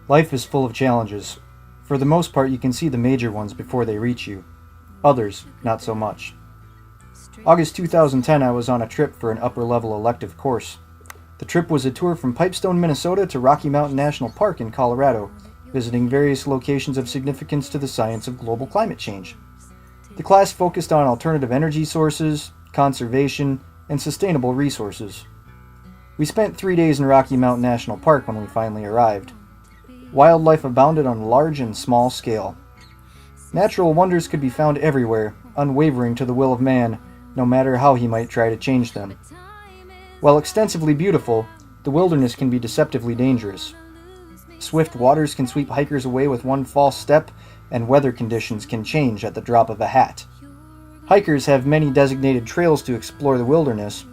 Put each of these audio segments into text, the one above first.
Life is full of challenges. For the most part, you can see the major ones before they reach you. Others, not so much. August 2010, I was on a trip for an upper-level elective course. The trip was a tour from Pipestone, Minnesota to Rocky Mountain National Park in Colorado, visiting various locations of significance to the science of global climate change. The class focused on alternative energy sources, conservation, and sustainable resources. We spent 3 days in Rocky Mountain National Park when we finally arrived. Wildlife abounded on a large and small scale. Natural wonders could be found everywhere, unwavering to the will of man, no matter how he might try to change them. While extensively beautiful, the wilderness can be deceptively dangerous. Swift waters can sweep hikers away with one false step, and weather conditions can change at the drop of a hat. Hikers have many designated trails to explore the wilderness,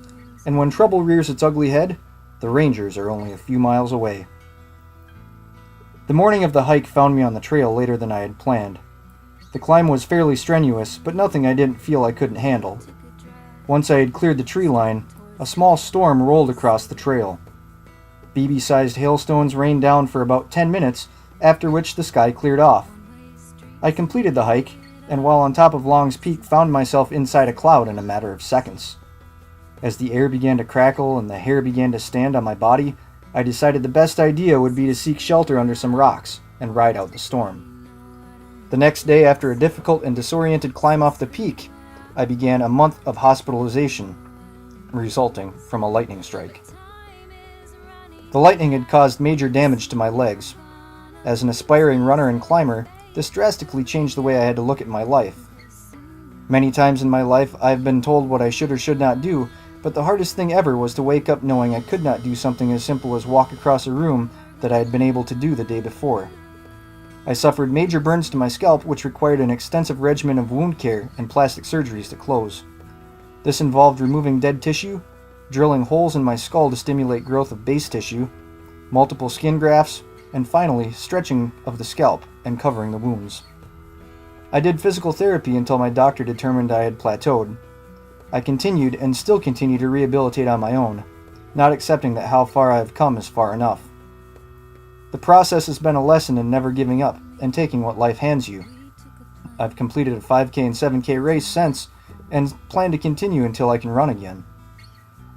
and when trouble rears its ugly head, the rangers are only a few miles away. The morning of the hike found me on the trail later than I had planned. The climb was fairly strenuous, but nothing I didn't feel I couldn't handle. Once I had cleared the tree line, a small storm rolled across the trail. BB-sized hailstones rained down for about 10 minutes, after which the sky cleared off. I completed the hike, and while on top of Long's Peak, found myself inside a cloud in a matter of seconds. As the air began to crackle and the hair began to stand on my body, I decided the best idea would be to seek shelter under some rocks and ride out the storm. The next day, after a difficult and disoriented climb off the peak, I began a month of hospitalization, resulting from a lightning strike. The lightning had caused major damage to my legs. As an aspiring runner and climber, this drastically changed the way I had to look at my life. Many times in my life, I've been told what I should or should not do, but the hardest thing ever was to wake up knowing I could not do something as simple as walk across a room that I had been able to do the day before. I suffered major burns to my scalp, which required an extensive regimen of wound care and plastic surgeries to close. This involved removing dead tissue, drilling holes in my skull to stimulate growth of base tissue, multiple skin grafts, and finally stretching of the scalp and covering the wounds. I did physical therapy until my doctor determined I had plateaued. I continued and still continue to rehabilitate on my own, not accepting that how far I have come is far enough. The process has been a lesson in never giving up and taking what life hands you. I've completed a 5K and 7K race since and plan to continue until I can run again.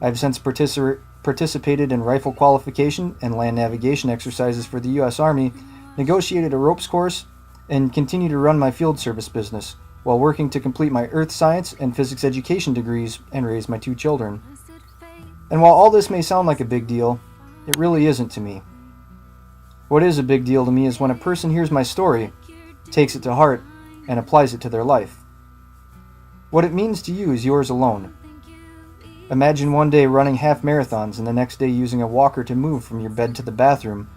I've since participated in rifle qualification and land navigation exercises for the U.S. Army, negotiated a ropes course, and continue to run my field service business while working to complete my earth science and physics education degrees and raise my 2 children. And while all this may sound like a big deal, it really isn't to me. What is a big deal to me is when a person hears my story, takes it to heart, and applies it to their life. What it means to you is yours alone. Imagine one day running half marathons and the next day using a walker to move from your bed to the bathroom,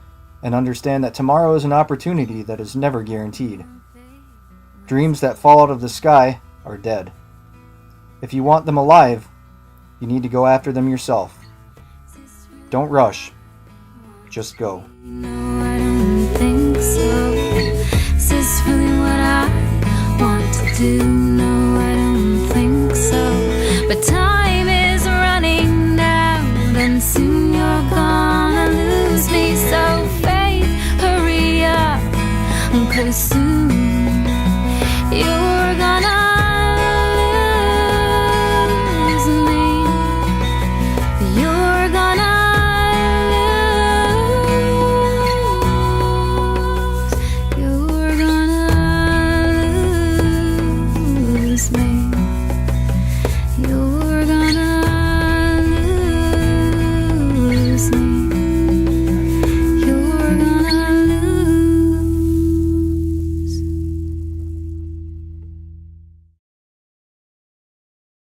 and understand that tomorrow is an opportunity that is never guaranteed. Dreams that fall out of the sky are dead. If you want them alive, you need to go after them yourself. Don't rush. Just go. No, I don't think so. Is this really what I want to do? No, I don't think so. But time is running out, and soon you're gonna lose me. So faith, hurry up, 'cause soon you're gonna lose me. You're gonna lose. You're gonna lose me.